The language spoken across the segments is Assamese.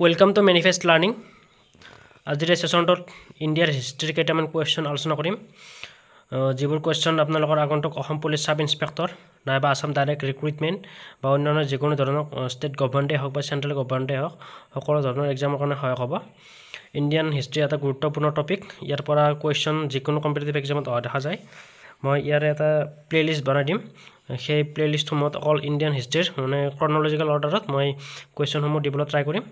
Welcome to Manifest Learning. আজিৰ সেশনটোত ইণ্ডিয়াৰ হিষ্ট্ৰী কেইটামান কুৱেশ্যন আলোচনা কৰিম যিবোৰ কুৱেশ্যন আপোনালোকৰ আগন্তুক অসম পুলিচ সাব ইন্সপেক্টৰ নাইবা আসাম ডাইৰেক্ট ৰিক্ৰুটমেণ্ট বা অন্যান্য যিকোনো ধৰণৰ ষ্টেট গভৰ্ণমেণ্টে হওক বা চেণ্ট্ৰেল গভৰ্ণমেণ্টে হওক সকলো ধৰণৰ এক্সামৰ কাৰণে সহায় হ'ব ইণ্ডিয়ান হিষ্ট্ৰী এটা গুৰুত্বপূৰ্ণ টপিক ইয়াৰ পৰা কুৱেশ্যন যিকোনো কম্পিটিটিভ এক্সামত অহা দেখা যায় মই ইয়াৰ এটা প্লেলিষ্ট বনাই দিম সেই প্লেলিষ্টসমূহত অল ইণ্ডিয়ান হিষ্ট্ৰীৰ মানে ক্ৰনলজিকেল অৰ্ডাৰত মই কুৱেশ্যনসমূহ দিবলৈ ট্ৰাই কৰিম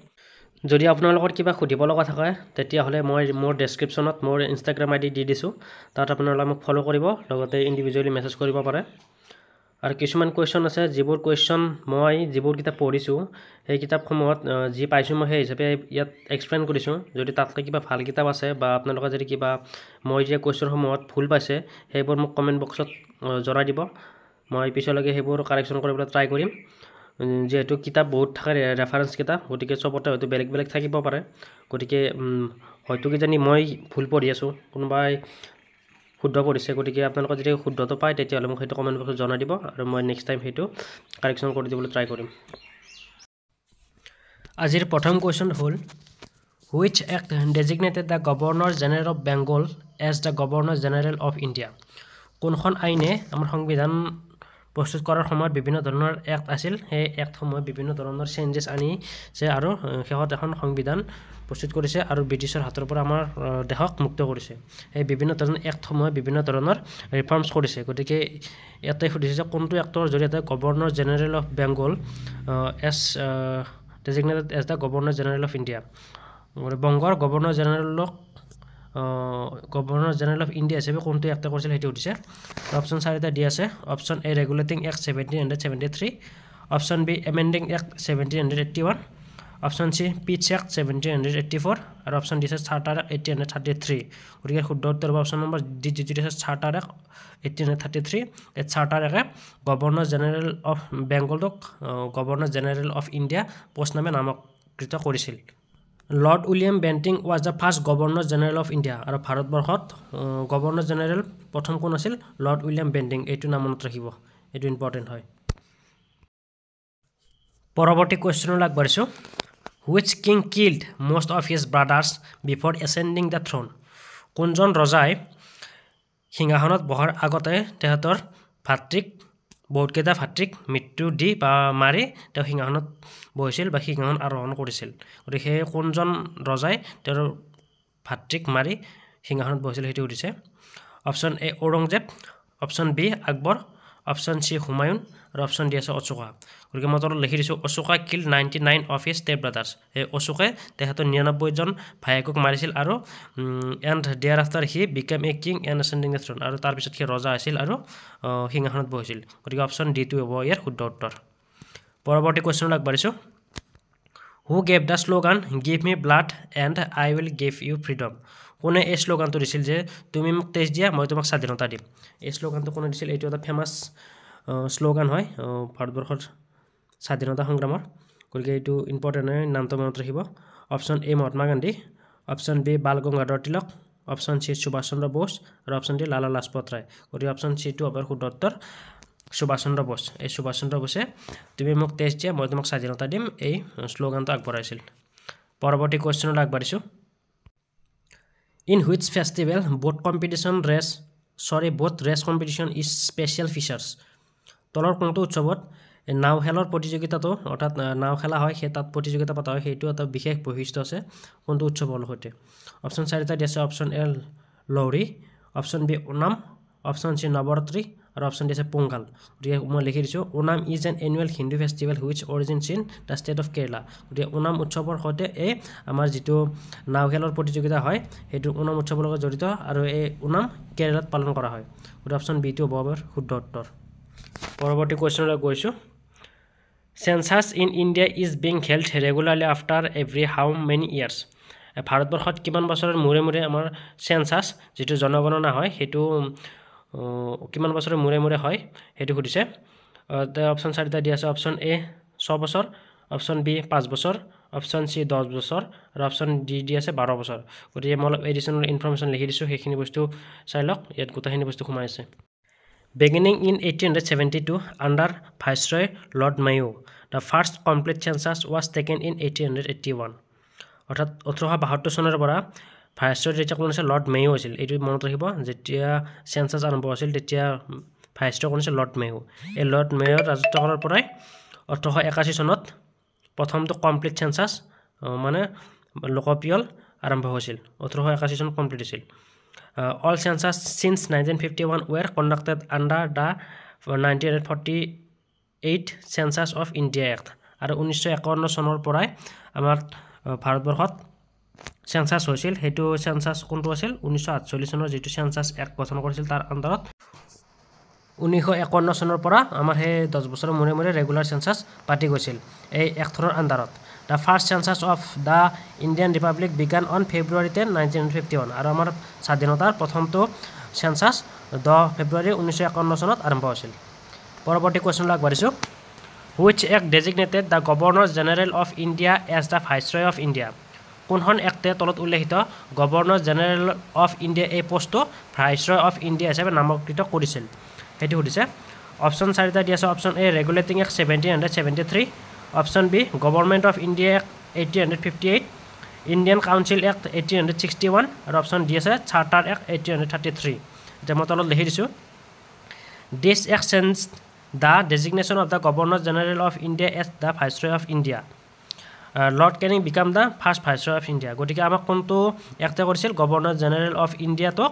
যদি আপোনালোকৰ কিবা সুধিব লগা থাকে তেতিয়াহ'লে মই মোৰ ডেছক্ৰিপশ্যনত মোৰ ইনষ্টাগ্ৰাম আইডি দি দিছোঁ তাত আপোনালোকে মোক ফ'ল' কৰিব লগতে ইণ্ডিভিজুৱেলি মেছেজ কৰিব পাৰে আৰু কিছুমান কুৱেশ্যন আছে যিবোৰ কুৱেশ্যন মই যিবোৰ কিতাপ পঢ়িছোঁ সেই কিতাপসমূহত যি পাইছোঁ মই সেই হিচাপে ইয়াত এক্সপ্লেইন কৰিছোঁ যদি তাতকৈ কিবা ভাল কিতাপ আছে বা আপোনালোকে যদি কিবা মই দিয়া কুৱেশ্যনসমূহত ভুল পাইছে সেইবোৰ মোক কমেণ্ট বক্সত জনাই দিব মই পিছলৈকে সেইবোৰ কাৰেকশ্যন কৰিবলৈ ট্ৰাই কৰিম যেহেতু কিতাপ বহুত থাকে ৰেফাৰেঞ্চ কিতাপ গতিকে চবতে হয়তো বেলেগ বেলেগ থাকিব পাৰে গতিকে হয়তো কিজানি মই ভুল পঢ়ি আছোঁ কোনোবাই শুদ্ধ পঢ়িছে গতিকে আপোনালোকে যদি শুদ্ধটো পায় তেতিয়াহ'লে মোক সেইটো কমেণ্ট বক্সত জনাই দিব আৰু মই নেক্সট টাইম সেইটো কাৰেকশ্যন কৰি দিবলৈ ট্ৰাই কৰিম আজিৰ প্ৰথম কুৱেশ্যন হ'ল which act designated the governor general of Bengal as the governor general of India কোনখন আইনে আমাৰ সংবিধান প্ৰস্তুত কৰাৰ সময়ত বিভিন্ন ধৰণৰ এক্ট আছিল সেই এক্টসমূহে বিভিন্ন ধৰণৰ চেঞ্জেছ আনিছে আৰু শেষত এখন সংবিধান প্ৰস্তুত কৰিছে আৰু ব্ৰিটিছৰ হাতৰ পৰা আমাৰ দেশক মুক্ত কৰিছে এই বিভিন্ন ধৰণৰ এক্টসমূহে বিভিন্ন ধৰণৰ ৰিফৰ্মছ কৰিছে গতিকে ইয়াতে সুধিছে যে কোনটো এক্টৰ জৰিয়তে governor general of Bengal as designated as the governor general of India বংগৰ গভৰ্ণৰ জেনেৰেলক গভৰ্ণৰ জেনেৰেল অফ ইণ্ডিয়া হিচাপে কোনটো এক্টে কৰিছিল সেইটো সুধিছে অপশ্যন চাৰিটা দি আছে option A regulating act 1773 option B amending act 1781 option C Pitt's act 1784 আৰু অপশ্যন ডি আছে চাৰ্টাৰ এক্ট 1833 গতিকে শুদ্ধ উত্তৰ হ'ব অপশ্যন নম্বৰ ডি যিটো আছে চাৰ্টাৰ এক্ট 1833 এই চাৰ্টাৰ এক্টে গভৰ্ণৰ জেনেৰেল অফ বেংগলক governor general of India post নামে নামকৃত কৰিছিল lord William Bentinck was the first governor general of India আৰু ভাৰতবৰ্ষত গভৰ্ণৰ জেনেৰেল প্ৰথম কোন আছিল লৰ্ড উইলিয়াম বেণ্টিং এইটো নাম মনত ৰাখিব এইটো ইম্পৰ্টেণ্ট হয় পৰৱৰ্তী কুৱেশ্যনলৈ আগবাঢ়িছোঁ which king killed most of his brothers before ascending the throne কোনজন ৰজাই সিংহাসনত বহাৰ আগতে তেখেতৰ ভাতৃক বহুতকেইটা ভাতৃক মৃত্যু দি বা মাৰি তেওঁ সিংহাসনত বহিছিল বা সিংহাসন আৰোহণ কৰিছিল গতিকে সেই কোনজন ৰজাই তেওঁৰ ভাতৃক মাৰি সিংহাসনত বহিছিল সেইটো সুধিছে option A Aurangzeb option B Akbar option C Humayun আৰু অপশ্যন ডি আছে অশোকা গতিকে মই তলত লিখি দিছোঁ অশোকা কিল 99 অফ হিজ ষ্টেপ ব্ৰাদাৰ্ছ এই অশোকে তেখেতৰ 99জন ভায়েকক মাৰিছিল আৰু and there after he became a king and ascending the throne আৰু তাৰপিছত সি ৰজা আছিল আৰু সিংহাসনত বহিছিল গতিকে অপশ্যন ডিটো হ'ব ইয়াৰ শুদ্ধ উত্তৰ পৰৱৰ্তী কুৱেশ্যনলৈ আগবাঢ়িছোঁ who gave the slogan give me blood and I will give you freedom কোনে এই শ্লোগানটো দিছিল যে তুমি মোক তেজ দিয়া মই তোমাক স্বাধীনতা দিম এই শ্লোগানটো কোনে দিছিল এইটো এটা ফেমাছ শ্লোগান হয় ভাৰতবৰ্ষৰ স্বাধীনতা সংগ্ৰামৰ গতিকে এইটো ইম্পৰ্টেণ্ট হয় নামটো মনত ৰাখিব option A Mahatma Gandhi option B Bal Gangadhar Tilak option C Subhash Chandra Bose আৰু অপশ্যন ডি লালা লাজপত ৰায় গতিকে অপশ্যন চিটো হ'ব শুদ্ধ উত্তৰ সুভাষ চন্দ্ৰ বোস এই সুভাষ চন্দ্ৰ বোসে তুমি মোক তেজ দিয়া মই তোমাক স্বাধীনতা দিম এই শ্লোগানটো আগবঢ়াইছিল পৰৱৰ্তী কুৱেশ্যনলৈ আগবাঢ়িছোঁ in which festival boat race competition is special features তলৰ কোনটো উৎসৱত নাও খেলৰ প্ৰতিযোগিতাটো অৰ্থাৎ নাও খেলা হয় সেই তাত প্ৰতিযোগিতা পতা হয় সেইটো এটা বিশেষ বৈশিষ্ট্য আছে কোনটো উৎসৱৰ সৈতে অপশ্যন চাৰিটা দি আছে option A Lohri option B Onam option C Navratri আৰু অপশ্যন ডি আছে পোংগাল গতিকে মই লিখি দিছোঁ Onam is an annual Hindu festival which originates in the state of Kerala গতিকে ওনাম উৎসৱৰ সৈতে এই আমাৰ যিটো নাও খেলৰ প্ৰতিযোগিতা হয় সেইটো ওনাম উৎসৱৰ লগত জড়িত আৰু এই ওনাম কেৰেলাত পালন কৰা হয় গতিকে অপশ্যন বিটো হ'ব শুদ্ধ উত্তৰ পৰৱৰ্তী কুৱেশ্যনলৈ গৈছোঁ census in India is being held regularly after every how many years ভাৰতবৰ্ষত কিমান বছৰৰ মূৰে মূৰে আমাৰ চেঞ্চাছ যিটো জনগণনা হয় সেইটো কিমান বছৰৰ মূৰে মূৰে হয় সেইটো সুধিছে অপশ্যন চাৰিটা দি আছে অপশ্যন এ 6 বছৰ অপশ্যন বি 5 বছৰ অপশ্যন চি 10 বছৰ আৰু অপশ্যন ডি দি আছে 12 বছৰ গতিকে মই অলপ এডিশ্যনেল ইনফৰমেশ্যন লিখি দিছোঁ সেইখিনি বস্তু চাই লওক ইয়াত গোটেইখিনি বস্তু সোমাই আছে Beginning in 1872 under Viceroy Lord Mayo, the first complete census was taken in 1881. অৰ্থাৎ 1872 চনৰ পৰা ভাইছৰয় যেতিয়া কোন আছিল লৰ্ড মেয়ো আছিল এইটো মনত ৰাখিব যেতিয়া সেন্সাস আৰম্ভ হৈছিল তেতিয়া ভাইছৰয় কোন আছিল লৰ্ড মেয়ো এই লৰ্ড মেয়ৰ ৰাজত্বকালৰ পৰাই 1881 চনত প্ৰথমটো কমপ্লিট সেন্সাস মানে লোকপিয়ল আৰম্ভ হৈছিল 1881 চনত কমপ্লিট হৈছিল all census since 1951 were conducted under the 1948 census of India Act আৰু 1951 চনৰ পৰাই আমাৰ ভাৰতবৰ্ষত সেন্সাস হৈছিল হেতু সেন্সাস কোনটো আছিল 1948 চনৰ যেটো সেন্সাস এক্ট গঠন কৰিছিল তাৰ আন্দাৰত 1951 চনৰ পৰা আমাৰ হে 10 বছৰৰ মূৰে মূৰে ৰেগুলাৰ সেন্সাস পাতি গৈছিল এই actor আন্দাৰত The first census of the Indian Republic began on February 10, 1951 আৰু আমাৰ স্বাধীনতাৰ প্ৰথমটো সেন্সাস 10 ফেব্ৰুৱাৰী 1951 চনত আৰম্ভ হৈছিল পৰৱৰ্তী কোৱেশ্চন আগবাঢ়িছো Which act designated the Governor General of India as the Viceroy of India কোনখন এক্টে তলত উল্লেখিত গভৰ্ণৰ জেনেৰেল অফ ইণ্ডিয়া এই পোষ্টটো ভাইসৰয় অফ ইণ্ডিয়া হিচাপে নামকৃত কৰিছিল হেতু সুধিছে অপচন 4টা দিয়া আছে option A regulating act 1773 option B government of India act 1858 Indian council act 1861 আৰু অপচন ডি আছে চাৰ্টাৰ এক্ট 1833 এটা মই তলত লিখি দিছো this act change the designation of the Governor General of India as the Viceroy of India Lord Canning became the first Viceroy of India গটিকে আমাক কোনটো একটা কৰিছিল গভৰ্ণৰ জেনেৰেল অফ ইণ্ডিয়া তো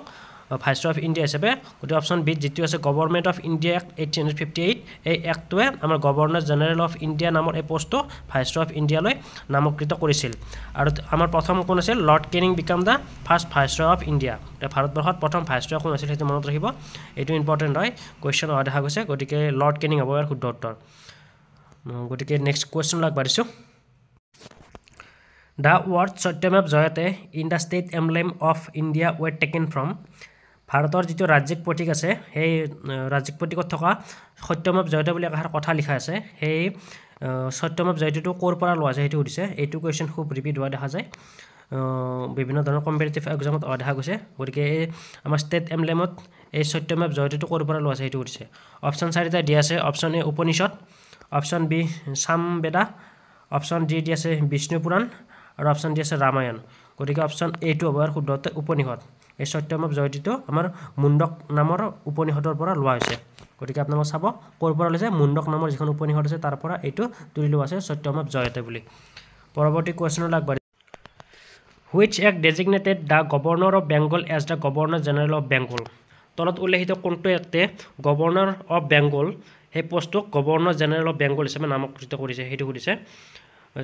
ভাইসৰয় অফ ইণ্ডিয়া হিচাপে গটি অপচন বি যেটো আছে গভৰ্ণমেণ্ট অফ ইণ্ডিয়া এক্ট 1858 এই এক্টটোৱে আমাৰ গভৰ্ণৰ জেনেৰেল অফ ইণ্ডিয়া নামৰ এই পোষ্টটো ভাইসৰয় অফ ইণ্ডিয়া লৈ নামকৃত কৰিছিল আৰু আমাৰ প্ৰথম কোন আছিল lord Canning became the first viceroy of India ভাৰতবৰ্ষত প্ৰথম ভাইসৰয় কোন আছিল হেতু মনত ৰাখিব এটো ইম্পৰ্টেন্ট হয় কোৱেশ্চন দেখা গৈছে গটিকে লৰ্ড কেনিং হ'ব ইয়াৰ শুদ্ধ উত্তৰ গটিকে নেক্সট কোৱেশ্চন আগবাঢ়িছো The word Satyameb Jayate in the state emblem of India were taken from ভাৰতৰ যেটো ৰাজ্যিক প্ৰতীক আছে সেই ৰাজ্যিক প্ৰতীকত থকা সত্যমেব জয়তে বুলি একাহাৰ কথা লিখা আছে সেই সত্যমেব জয়তেটো কোৰ পৰা লোৱা যায় হেতু সুধিছে এইটো কোৱেশ্চন খুব ৰিপিট হোৱা দেখা যায় বিভিন্ন ধৰণৰ কম্পিটিটিভ এক্সামত দেখা গৈছে গতিকে আমাৰ ষ্টেট এমব্লেমত এই সত্যমেব জয়তেটো কোৰ পৰা লোৱা যায় হেতু সুধিছে অপচন 4টা দিয়া আছে option A Upanishad option B Samaveda option D দিয়া আছে বিষ্ণু পুৰাণ আৰু অপচন ডি আছে ৰামায়ণ গতিকে অপচন এ টু হ'ব আৰু শুদ্ধ উপনিষদ এই সত্যমেব জয়তেটো আমাৰ মুণ্ডক নামৰ উপনিষদৰ পৰা লোৱা হৈছে গতিকে আপোনালোক চাব কোৰ পৰা লৈছে মুণ্ডক নামৰ যিখন উপনিষদ আছে তাৰ পৰা এইটো তুলি লোৱা আছে সত্যমেব জয়তে বুলি পৰৱৰ্তী কোৱেশ্চনৰ আগবাঢ়ি Which act designated the Governor of Bengal as the Governor General of Bengal তলত উল্লেখিত কোনটো এক্টে গভৰ্ণৰ অফ বেংগল সেই পোষ্টক গভৰ্ণৰ জেনেৰেল অফ বেংগল হিচাপে নামকৃত কৰিছে হেতু সুধিছে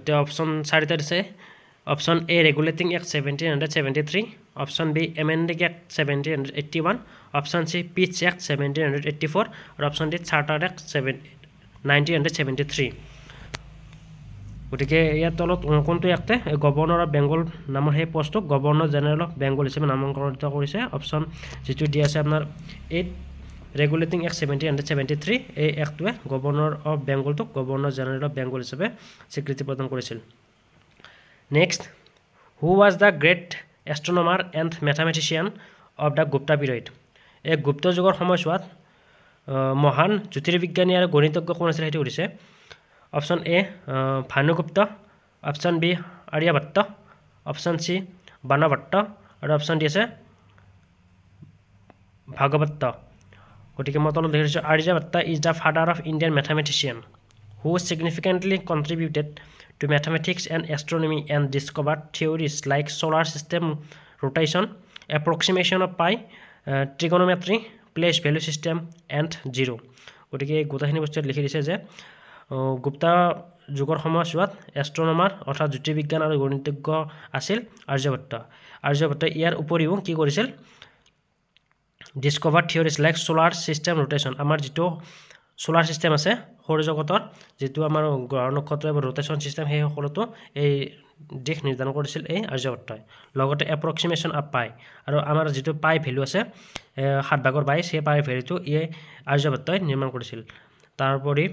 তে অপচন 4টা দিছে option A regulating act 1773 option B amending act 1781 option C Pitt's act 1784 আৰু অপচন ডি চাৰ্টাৰ এক্ট 1973 গতিকে ইয়াৰ তলত কোনটো এক্টে গভৰ্ণৰ অফ বেংগল নামৰ সেই পোষ্টক গভৰ্ণৰ জেনেৰেল অফ বেংগল হিচাপে নামকৰণ কৰিছে অপচন যেটো দি আছে আপোনাৰ 8 ৰেগুলেটিং এক্ট 1773 এই এক্টটোৱে গভৰ্ণৰ অফ বেংগলটোক গভৰ্ণৰ জেনেৰেল অফ বেংগল হিচাপে স্বীকৃতি প্ৰদান কৰিছিল next who was the great astronomer and mathematician of the Gupta period এই গুপ্ত যুগৰ সময়ছোৱাত মহান জ্যোতিৰ্বিজ্ঞানী আৰু গণিতজ্ঞ কোন আছিল হেতু সুধিছে option A Bhanugupta option B Aryabhata option C Banabhatta আৰু অপচন ডি আছে ভাগৱত গতিকে মই তলত লিখিছো Aryabhata is the father of Indian mathematician who significantly contributed to mathematics and astronomy and discovered theories like solar system rotation approximation of pi trigonometry place value system and zero গতিকে গোটাখিনি বস্তু লিখি দিছে যে গুপ্তা যুগৰ সময়ছোৱাত এষ্ট্ৰোনমাৰ অৰ্থাৎ জ্যোতিৰ্বিজ্ঞান আৰু গণিতজ্ঞ আছিল আৰ্যভট্ট ইয়াৰ উপৰিও কি কৰিছিল ডিসকভাৰ থিওৰিজ লাইক সোলাৰ সিস্টেম ৰোটেশন আমাৰ যেটো সোলাৰ সিস্টেম আছে সৌৰজগতৰ যেটো আমাৰ গ্ৰহ নক্ষত্ৰ আৰু ৰোটেশন সিস্টেম সেই সকলোটো এই দিশ নিৰ্ধাৰণ কৰিছিল এই আৰ্যভট্টই লগতে এপ্ৰক্সিমেশন অফ পাই আৰু আমাৰ যেটো পাই ভ্যালু আছে 7/22 সেই পাই ভ্যালুটো এই আৰ্যভট্টই নিৰ্মাণ কৰিছিল তাৰপৰি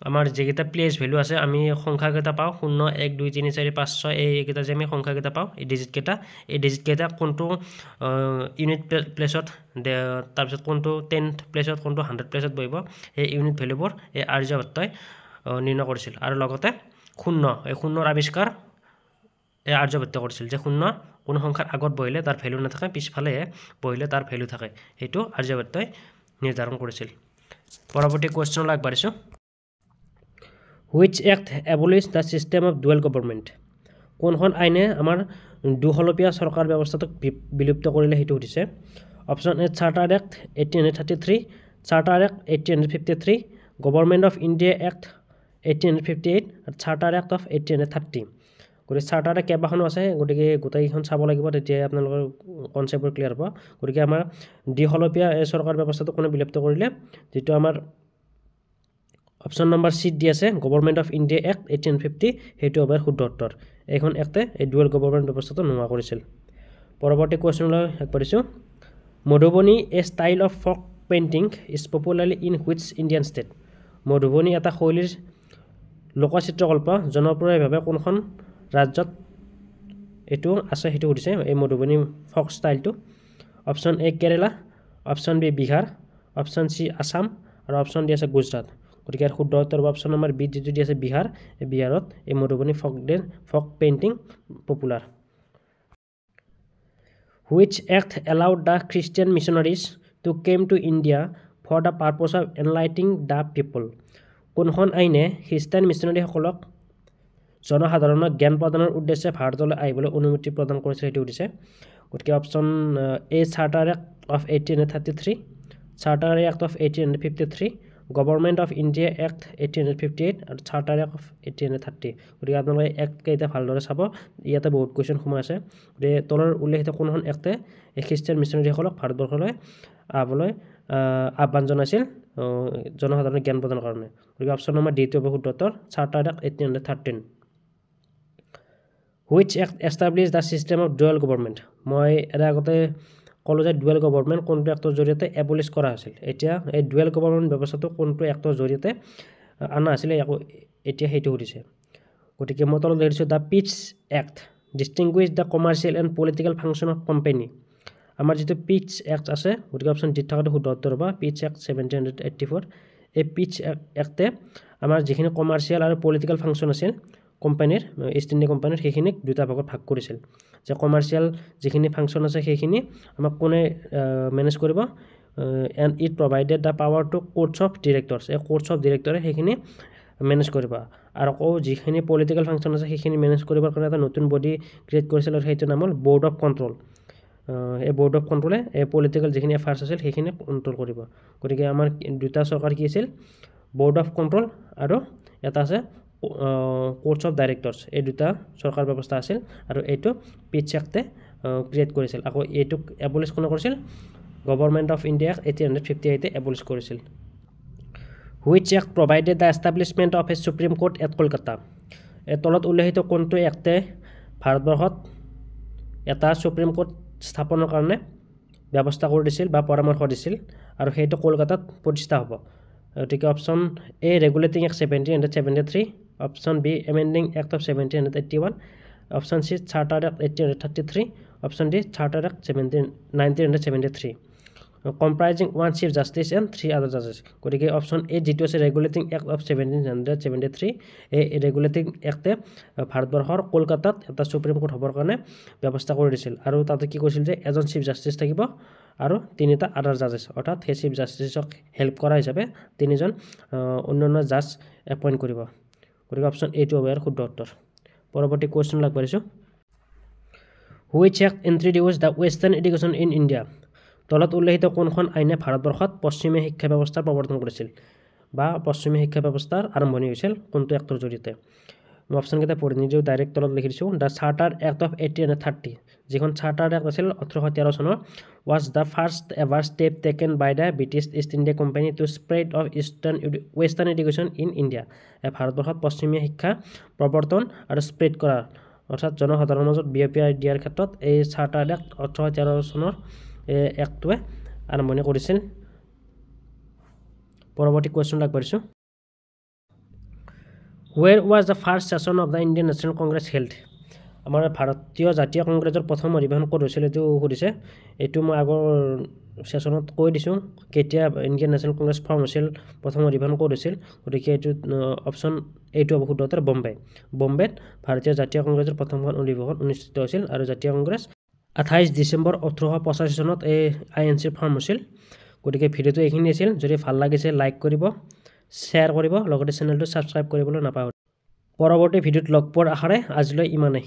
আমাৰ যেগিটা প্লেস ভ্যালু আছে আমি সংখ্যা কেটা পাও 0 1 2 3 4 5 6 এই কেটা যে আমি সংখ্যা কেটা পাও এই ডিজিট কেটা কোনটো ইউনিট প্লেসত তাৰ পিছত কোনটো 10th প্লেসত কোনটো 100 প্লেসত বহিব এই ইউনিট ভ্যালুবোৰ এই আৰ্যভট্টই নিৰ্ণয় কৰিছিল আৰু লগতে 0 এই 0ৰ আৱিষ্কাৰ এই আৰ্যভট্ট কৰিছিল যে শূন্য কোনো সংখ্যাৰ আগত বহিলে তাৰ ভেলু নাথাকে পিছফালে বহিলে তাৰ ভেলু থাকে সেইটো আৰ্যভট্টই নিৰ্ধাৰণ কৰিছিল পৰৱৰ্তী কোৱেশ্চনলৈ আগবাঢ়িছোঁ which act abolish the system of dual government কোনখন আইনে আমাৰ দুহলপীয়া চৰকাৰ ব্যৱস্থাটোক বিলুপ্ত কৰিলে সেইটো সুধিছে option A charter act 1833 charter act 1853 government of India act 1858 আৰু চাৰ্টাৰ এক্ট অফ 1830 গতিকে চাৰ্টাৰ এক্ট কেইবাখনো আছে গতিকে গোটেইকেইখন চাব লাগিব তেতিয়া আপোনালোকৰ কনচেপ্টবোৰ ক্লিয়াৰ হ'ব গতিকে আমাৰ দ্বিহলপীয়া এই চৰকাৰ ব্যৱস্থাটোক কোনে বিলুপ্ত কৰিলে যিটো আমাৰ অপশ্যন নম্বৰ চি দি আছে গভৰ্ণমেণ্ট অফ ইণ্ডিয়া এক্ট 1850 সেইটো হ'ব শুদ্ধ উত্তৰ এইখন এক্টে এই ডুৱেল গভৰ্ণমেণ্ট ব্যৱস্থাটো নোহোৱা কৰিছিল পৰৱৰ্তী কুৱেশ্যনলৈ আগবাঢ়িছোঁ Madhubani a style of folk painting is popularly in which Indian state Madhubani এটা শৈলীৰ লোকচিত্ৰকল্প জনপ্ৰিয়ভাৱে কোনখন ৰাজ্যত এইটো আছে সেইটো সুধিছে এই মধুবনী ফক ষ্টাইলটো option A Kerala option B Bihar option C Assam আৰু অপশ্যন ডি আছে গুজৰাট গতিকে ইয়াৰ শুদ্ধ উত্তৰ অপশ্যন নম্বৰ বি যিটো দি আছে বিহাৰ এই বিহাৰত এই Madhubani folk painting popular which act allowed the Christian missionaries to came to India for the purpose of enlightening the people কোনখন আইনে খ্ৰীষ্টান মিছনাৰীসকলক জনসাধাৰণক জ্ঞান প্ৰদানৰ উদ্দেশ্যে ভাৰতলৈ আহিবলৈ অনুমতি প্ৰদান কৰিছিল সেইটো সুধিছে গতিকে option A charter act of 1833 charter act of 1853 government of India act 1858 আৰু চাৰ্টাৰ এক্ট অফ 1830 গতিকে আপোনালোকে এক্টকেইটা ভালদৰে চাব ইয়াতে বহুত কুৱেশ্যন সোমাই আছে গতিকে তলৰ উল্লেখিত কোনখন এক্টে এই খ্ৰীষ্টিয়ান মিছনাৰীসকলক ভাৰতবৰ্ষলৈ আহিবলৈ আহ্বান জনাইছিল জনসাধাৰণক জ্ঞান প্ৰদানৰ কাৰণে গতিকে অপশ্যন নম্বৰ ডিটো হ'ব শুদ্ধ উত্তৰ charter act 1813 which act establish the system of dual government মই এটা আগতে ক'লোঁ যে ডুৱেল গভৰ্ণমেণ্ট কোনটো এক্টৰ জৰিয়তে এবলিছ কৰা হৈছিল এতিয়া এই ডুৱেল গভৰ্ণমেণ্ট ব্যৱস্থাটো কোনটো এক্টৰ জৰিয়তে অনা আছিলে এতিয়া সেইটো সুধিছে গতিকে মই তলত লিখিছোঁ the Pitt's act distinguish the commercial and political function of company আমাৰ যিটো পিটছ এক্ট আছে গতিকে অপশ্যন ডিত থকাটো শুদ্ধ উত্তৰ হ'ব পিটছ এক্ট 1784 এই পিটছ এক্টে আমাৰ যিখিনি কমাৰ্চিয়েল আৰু পলিটিকেল ফাংচন আছিল কোম্পানীৰ ইষ্ট ইণ্ডিয়া কোম্পানীৰ সেইখিনিক দুটা ভাগত ভাগ কৰিছিল যে কমাৰ্চিয়েল যিখিনি ফাংচন আছে সেইখিনি আমাক কোনে মেনেজ কৰিব and it provided the power to courts of directors এই কোৰ্টছ অফ ডিৰেক্টৰে সেইখিনি মেনেজ কৰিব আৰু আকৌ যিখিনি পলিটিকেল ফাংচন আছে সেইখিনি মেনেজ কৰিবৰ কাৰণে এটা নতুন বডি ক্ৰিয়েট কৰিছিল আৰু সেইটো নাম হ'ল বৰ্ড অফ কণ্ট্ৰল এই বৰ্ড অফ কণ্ট্ৰলে এই পলিটিকেল যিখিনি এফায়াৰ্ছ আছিল সেইখিনি কণ্ট্ৰল কৰিব গতিকে আমাৰ দুটা চৰকাৰ কি আছিল বৰ্ড অফ কণ্ট্ৰল আৰু এটা আছে কোৰ্টছ অফ ডাইৰেক্টৰ্ছ এই দুটা চৰকাৰ ব্যৱস্থা আছিল আৰু এইটো পিটছ এক্টে ক্ৰিয়েট কৰিছিল আকৌ এইটোক এবলিছ কোনে কৰিছিল গভৰ্ণমেণ্ট অফ ইণ্ডিয়া 1858 এবলিছ কৰিছিল which act provided the establishment of A supreme court at Kolkata এই তলত উল্লেখিত কোনটো এক্টে ভাৰতবৰ্ষত এটা সুপ্ৰিম কোৰ্ট স্থাপনৰ কাৰণে ব্যৱস্থা কৰি দিছিল বা পৰামৰ্শ দিছিল আৰু সেইটো কলকাতাত প্ৰতিষ্ঠা হ'ব গতিকে option A regulating act 1773 option B amending act of 1781 option C charter act 1833 option D charter act 1973 comprising 1 chief justice and 3 other জাজেছ গতিকে অপশ্যন এ যিটো আছে ৰেগুলেটিং এক্ট অফ 1773 এই ৰেগুলেটিং এক্টে ভাৰতবৰ্ষৰ কলকাতাত এটা সুপ্ৰিম কোৰ্ট হ'বৰ কাৰণে ব্যৱস্থা কৰি দিছিল আৰু তাতে কি কৈছিল যে এজন চিফ জাষ্টিছ থাকিব আৰু 3টা আদাৰ জাজেছ অৰ্থাৎ সেই চিফ জাষ্টিছক হেল্প কৰা হিচাপে 3জন অন্যান্য জাজ এপইণ্ট কৰিব গতিকে অপশ্যন এইটো হ'ব ইয়াৰ শুদ্ধ উত্তৰ পৰৱৰ্তী কুৱেশ্যনলৈ আগবাঢ়িছোঁ which act introduce the western education in India তলত উল্লেখিত কোনখন আইনে ভাৰতবৰ্ষত পশ্চিমীয়া শিক্ষা ব্যৱস্থাৰ প্ৰৱৰ্তন কৰিছিল বা পশ্চিমীয়া শিক্ষা ব্যৱস্থাৰ আৰম্ভণি হৈছিল কোনটো এক্টৰ জৰিয়তে মই অপশ্যনকেইটা পঢ়ি নিদিওঁ ডাইৰেক্ট তলত লিখি দিছোঁ দ্য চাৰ্টাৰ এক্ট অফ 1830 যিখন চাৰ্টাৰ এক্ট আছিল 1813 চনৰ was the first ever step taken by the British East India company to spread of western education in India ভাৰতবৰ্ষত পশ্চিমীয়া শিক্ষা প্ৰৱৰ্তন আৰু স্প্ৰেড কৰা অৰ্থাৎ জনসাধাৰণৰ মাজত বিয়পিয়াই দিয়াৰ ক্ষেত্ৰত এই চাৰ্টাৰ এক্ট 1813 চনৰ এক্টটোৱে আৰম্ভণি কৰিছিল পৰৱৰ্তী কুৱেশ্যনলৈ আগবাঢ়িছোঁ where was the first session of the Indian national congress held আমাৰ ভাৰতীয় জাতীয় কংগ্ৰেছৰ প্ৰথম অধিৱেশন ক'ত হৈছিল এইটো সুধিছে এইটো মই আগৰ সেশনত কৈ দিছোঁ কেতিয়া ইণ্ডিয়ান নেশ্যনেল কংগ্ৰেছ ফৰ্ম হৈছিল প্ৰথম অধিৱেশন ক'ত হৈছিল গতিকে এইটো অপশ্যন এইটো হ'ব শুদ্ধ উত্তৰ বম্বেত ভাৰতীয় জাতীয় কংগ্ৰেছৰ প্ৰথমখন অধিৱেশন অনুষ্ঠিত হৈছিল আৰু জাতীয় কংগ্ৰেছ 28 ডিচেম্বৰ 1885 চনত এই INCৰ ফৰ্ম হৈছিল গতিকে ভিডিঅ'টো এইখিনি আছিল যদি ভাল লাগিছে লাইক কৰিব শ্বেয়াৰ কৰিব লগতে চেনেলটো ছাবস্ক্ৰাইব কৰিবলৈ নাপাহৰিব পৰৱৰ্তী ভিডিঅ'ত লগ পোৱাৰ আশাৰে আজিলৈ ইমানেই